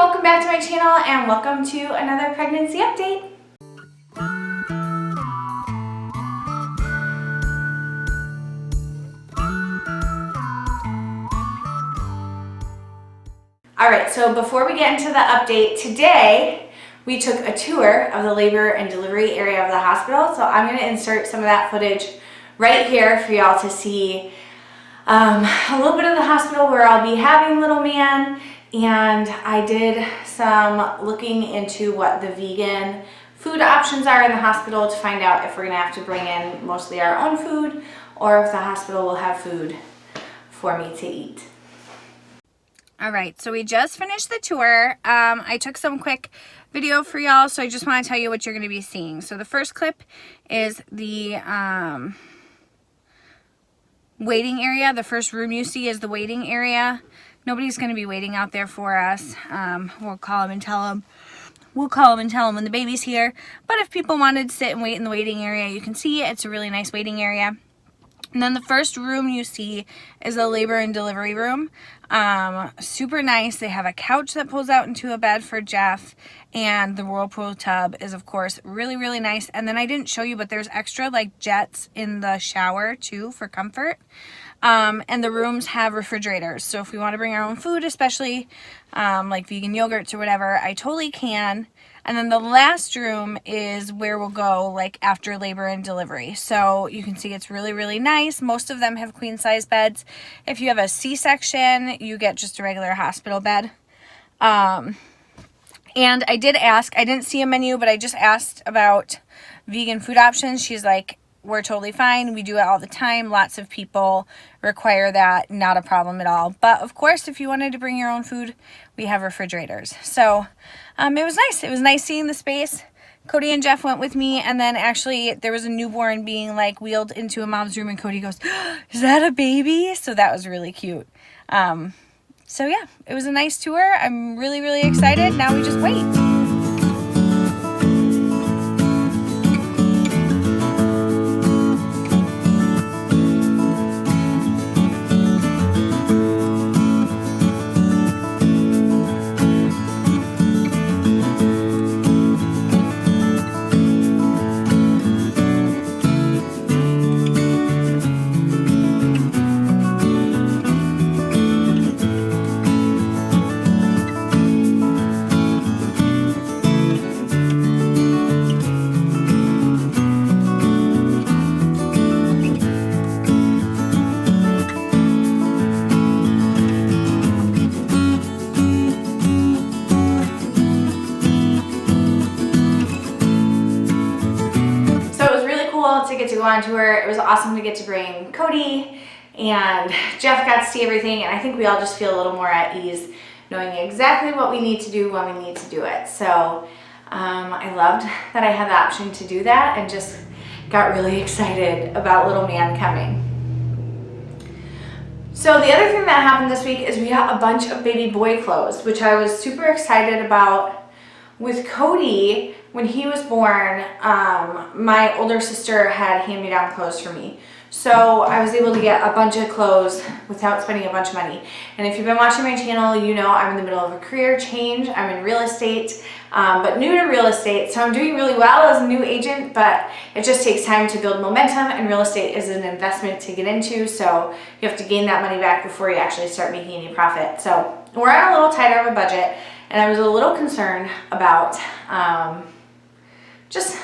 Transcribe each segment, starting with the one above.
welcome back to my channel and welcome to another pregnancy update. Alright, so before we get into the update, today we took a tour of the labor and delivery area of the hospital. So I'm going to insert some of that footage right here for y'all to see a little bit of the hospital where I'll be having little man. And I did some looking into what the vegan food options are in the hospital to find out if we're going to have to bring in mostly our own food or if the hospital will have food for me to eat. All right, so we just finished the tour. I took some quick video for y'all, so I just want to tell you what you're going to be seeing. So the first clip is the waiting area. The first room you see is the waiting area. Nobody's going to be waiting out there for us. We'll call them and tell them. We'll call them and tell them when the baby's here. But if people wanted to sit and wait in the waiting area, you can see it's a really nice waiting area. And then the first room you see is the labor and delivery room. Super nice. They have a couch that pulls out into a bed for Jeff. And the whirlpool tub is, of course, really, really nice. And then I didn't show you, but there's extra like jets in the shower too for comfort. And the rooms have refrigerators. So if we want to bring our own food, especially like vegan yogurts or whatever, I totally can. And then the last room is where we'll go like after labor and delivery. So you can see it's really, really nice. Most of them have queen size beds. If you have a C-section, you get just a regular hospital bed. And I did ask, I didn't see a menu, but I just asked about vegan food options. She's like, we're totally fine. We do it all the time. Lots of people require that. Not a problem at all. But of course, if you wanted to bring your own food, we have refrigerators. So it was nice. It was nice seeing the space. Cody and Jeff went with me, and then actually there was a newborn being like wheeled into a mom's room, and Cody goes, "Is that a baby?" So that was really cute. So yeah, it was a nice tour. I'm really, really excited. Now we just wait. To get to go on tour. It was awesome to get to bring Cody, and Jeff got to see everything, and I think we all just feel a little more at ease knowing exactly what we need to do when we need to do it. So I loved that I had the option to do that and just got really excited about little man coming. So the other thing that happened this week is we got a bunch of baby boy clothes, which I was super excited about. With Cody, when he was born, my older sister had hand-me-down clothes for me. So I was able to get a bunch of clothes without spending a bunch of money. And if you've been watching my channel, you know I'm in the middle of a career change. I'm in real estate, but new to real estate. So I'm doing really well as a new agent, but it just takes time to build momentum, and real estate is an investment to get into. So you have to gain that money back before you actually start making any profit. So we're on a little tighter of a budget. And I was a little concerned about just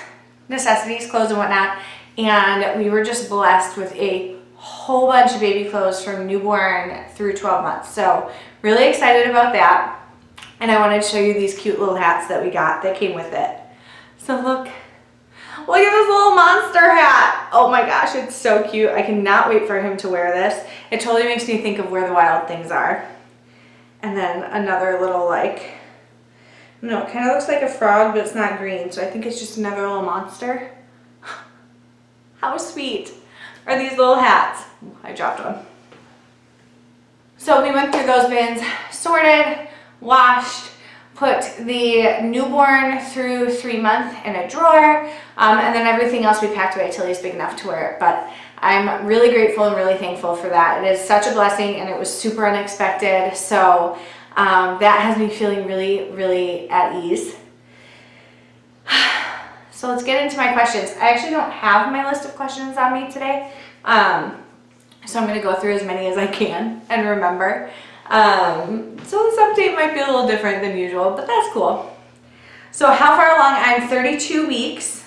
necessities, clothes and whatnot. And we were just blessed with a whole bunch of baby clothes from newborn through 12 months. So really excited about that. And I wanted to show you these cute little hats that we got that came with it. So look at this little monster hat. Oh my gosh, it's so cute. I cannot wait for him to wear this. It totally makes me think of Where the Wild Things Are. And then another little no, it kind of looks like a frog, but it's not green, so I think it's just another little monster. How sweet are these little hats? I dropped one. So we went through those bins, sorted, washed, put the newborn through 3 months in a drawer, and then everything else we packed away till he's big enough to wear it. But I'm really grateful and really thankful for that. It is such a blessing, and it was super unexpected. So That has me feeling really, really at ease. So let's get into my questions. I actually don't have my list of questions on me today. So I'm going to go through as many as I can and remember. So this update might be a little different than usual, but that's cool. So how far along? I'm 32 weeks.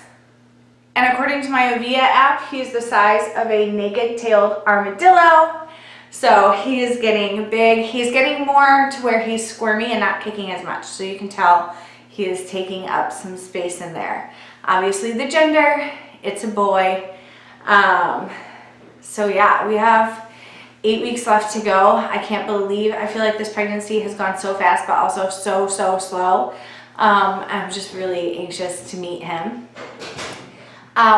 And according to my Avia app, he's the size of a naked-tailed armadillo. So he is getting big. He's getting more to where he's squirmy and not kicking as much. So you can tell he is taking up some space in there. Obviously the gender, it's a boy. So yeah, we have 8 weeks left to go. I can't believe, I feel like this pregnancy has gone so fast, but also so slow. I'm just really anxious to meet him.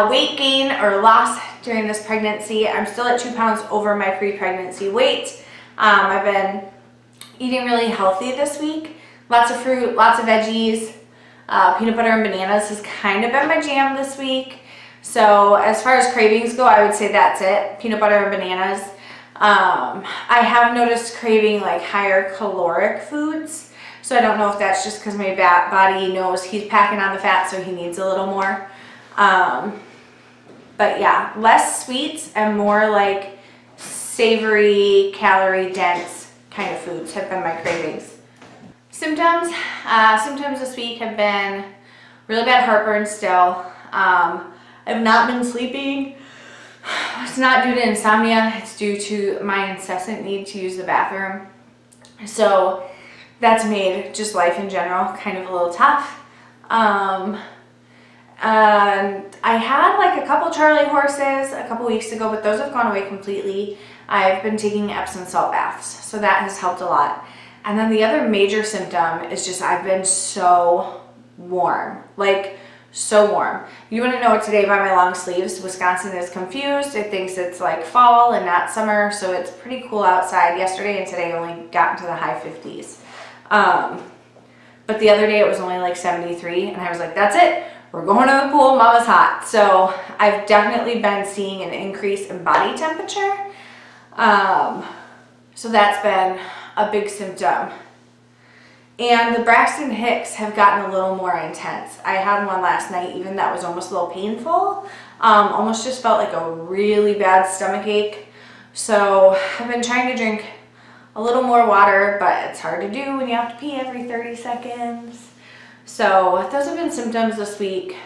Weight gain or loss during this pregnancy, I'm still at 2 pounds over my pre-pregnancy weight. I've been eating really healthy this week. Lots of fruit, lots of veggies. Peanut butter and bananas has kind of been my jam this week. So as far as cravings go, I would say that's it. Peanut butter and bananas. I have noticed craving like higher caloric foods. So I don't know if that's just because my body knows he's packing on the fat, so he needs a little more. But yeah, less sweets and more like savory, calorie dense kind of foods have been my cravings. Symptoms this week have been really bad heartburn still. I've not been sleeping. It's not due to insomnia, it's due to my incessant need to use the bathroom. So that's made just life in general kind of a little tough. And I had like a couple Charlie horses a couple weeks ago, but those have gone away completely. I've been taking Epsom salt baths, so that has helped a lot. And then the other major symptom is just I've been so warm, like so warm. You wouldn't know it today by my long sleeves. Wisconsin is confused. It thinks it's like fall and not summer, so it's pretty cool outside. Yesterday and today only got into the high 50s. But the other day it was only like 73, and I was like, that's it. We're going to the pool, mama's hot. So I've definitely been seeing an increase in body temperature. So that's been a big symptom. And the Braxton Hicks have gotten a little more intense. I had one last night even that was almost a little painful. Almost just felt like a really bad stomach ache. So I've been trying to drink a little more water, but it's hard to do when you have to pee every 30 seconds. So those have been symptoms this week.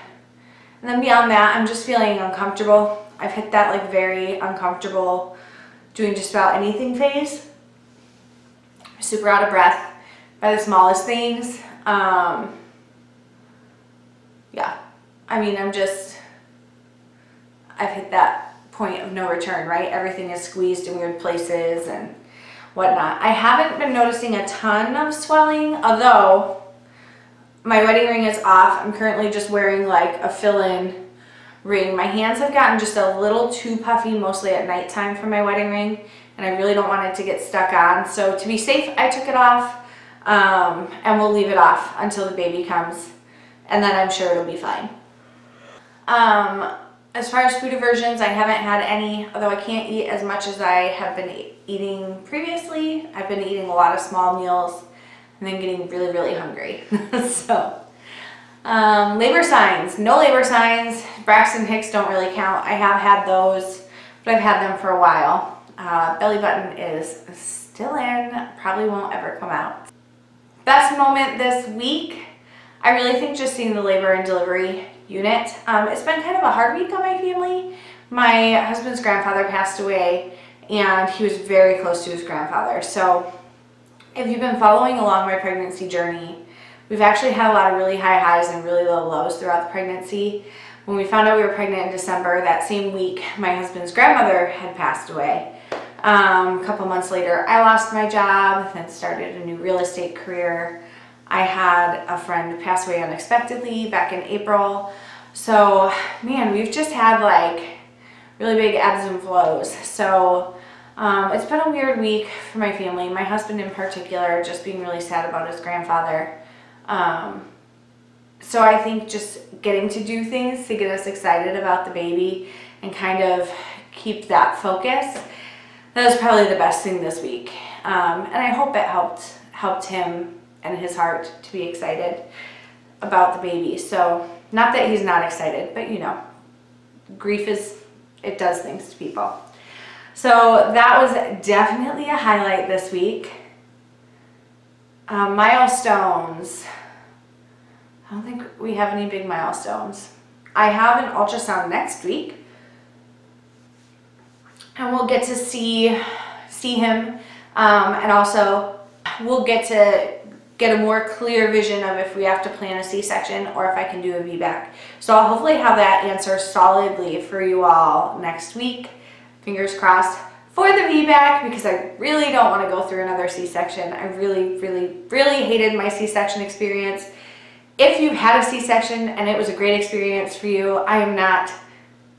And then beyond that, I'm just feeling uncomfortable. I've hit that like very uncomfortable doing just about anything phase. Super out of breath by the smallest things. Yeah, I mean, I've hit that point of no return, right? Everything is squeezed in weird places and whatnot. I haven't been noticing a ton of swelling, although my wedding ring is off. I'm currently just wearing like a fill-in ring. My hands have gotten just a little too puffy, mostly at nighttime for my wedding ring, and I really don't want it to get stuck on. So to be safe, I took it off, and we'll leave it off until the baby comes, and then I'm sure it'll be fine. As far as food aversions, I haven't had any, although I can't eat as much as I have been eating previously. I've been eating a lot of small meals and then getting really, really hungry. So, labor signs, no labor signs. Braxton Hicks don't really count. I have had those, but I've had them for a while. Belly button is still in, probably won't ever come out. Best moment this week, I really think just seeing the labor and delivery unit. It's been kind of a hard week on my family. My husband's grandfather passed away, and he was very close to his grandfather. So if you've been following along my pregnancy journey, we've actually had a lot of really high highs and really low lows throughout the pregnancy. When we found out we were pregnant in December, that same week, my husband's grandmother had passed away. A couple months later, I lost my job and started a new real estate career. I had a friend pass away unexpectedly back in April. So, man, we've just had like really big ebbs and flows. So, it's been a weird week for my family. My husband in particular, just being really sad about his grandfather. So I think just getting to do things to get us excited about the baby and kind of keep that focus, that was probably the best thing this week. And I hope it helped helped him and his heart to be excited about the baby. So not that he's not excited, but you know, grief it does things to people. So that was definitely a highlight this week. Milestones. I don't think we have any big milestones. I have an ultrasound next week, and we'll get to see him, and also we'll get to get a more clear vision of if we have to plan a C-section or if I can do a VBAC. So I'll hopefully have that answer solidly for you all next week. Fingers crossed for the VBAC, because I really don't want to go through another C-section. I really, really, really hated my C-section experience. If you've had a C-section and it was a great experience for you, I am not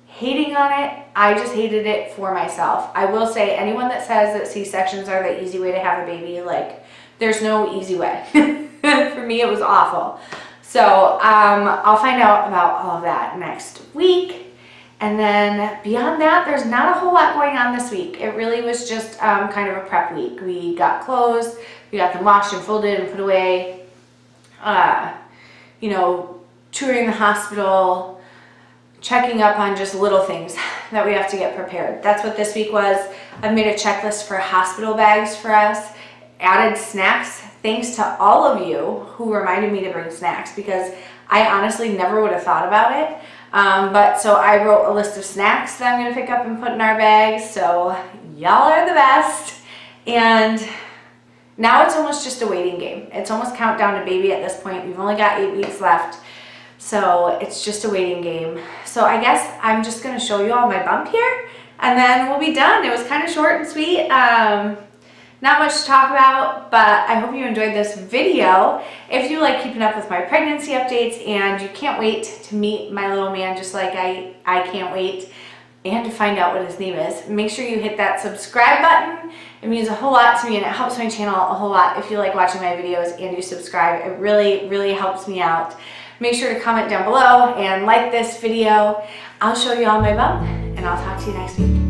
hating on it. I just hated it for myself. I will say, anyone that says that C-sections are the easy way to have a baby, like, there's no easy way. For me, it was awful. So I'll find out about all of that next week. And then beyond that, there's not a whole lot going on this week. It really was just kind of a prep week. We got clothes, we got them washed and folded and put away. You know, touring the hospital, checking up on just little things that we have to get prepared. That's what this week was. I've made a checklist for hospital bags for us, added snacks, thanks to all of you who reminded me to bring snacks, because I honestly never would have thought about it. But so I wrote a list of snacks that I'm going to pick up and put in our bags. So y'all are the best. And now it's almost just a waiting game. It's almost countdown to baby at this point. We've only got 8 weeks left. So it's just a waiting game. So I guess I'm just going to show you all my bump here, and then we'll be done. It was kind of short and sweet. Not much to talk about, but I hope you enjoyed this video. If you like keeping up with my pregnancy updates and you can't wait to meet my little man just like I can't wait, and to find out what his name is, make sure you hit that subscribe button. It means a whole lot to me, and it helps my channel a whole lot if you like watching my videos and you subscribe. It really, really helps me out. Make sure to comment down below and like this video. I'll show you all my bump, and I'll talk to you next week.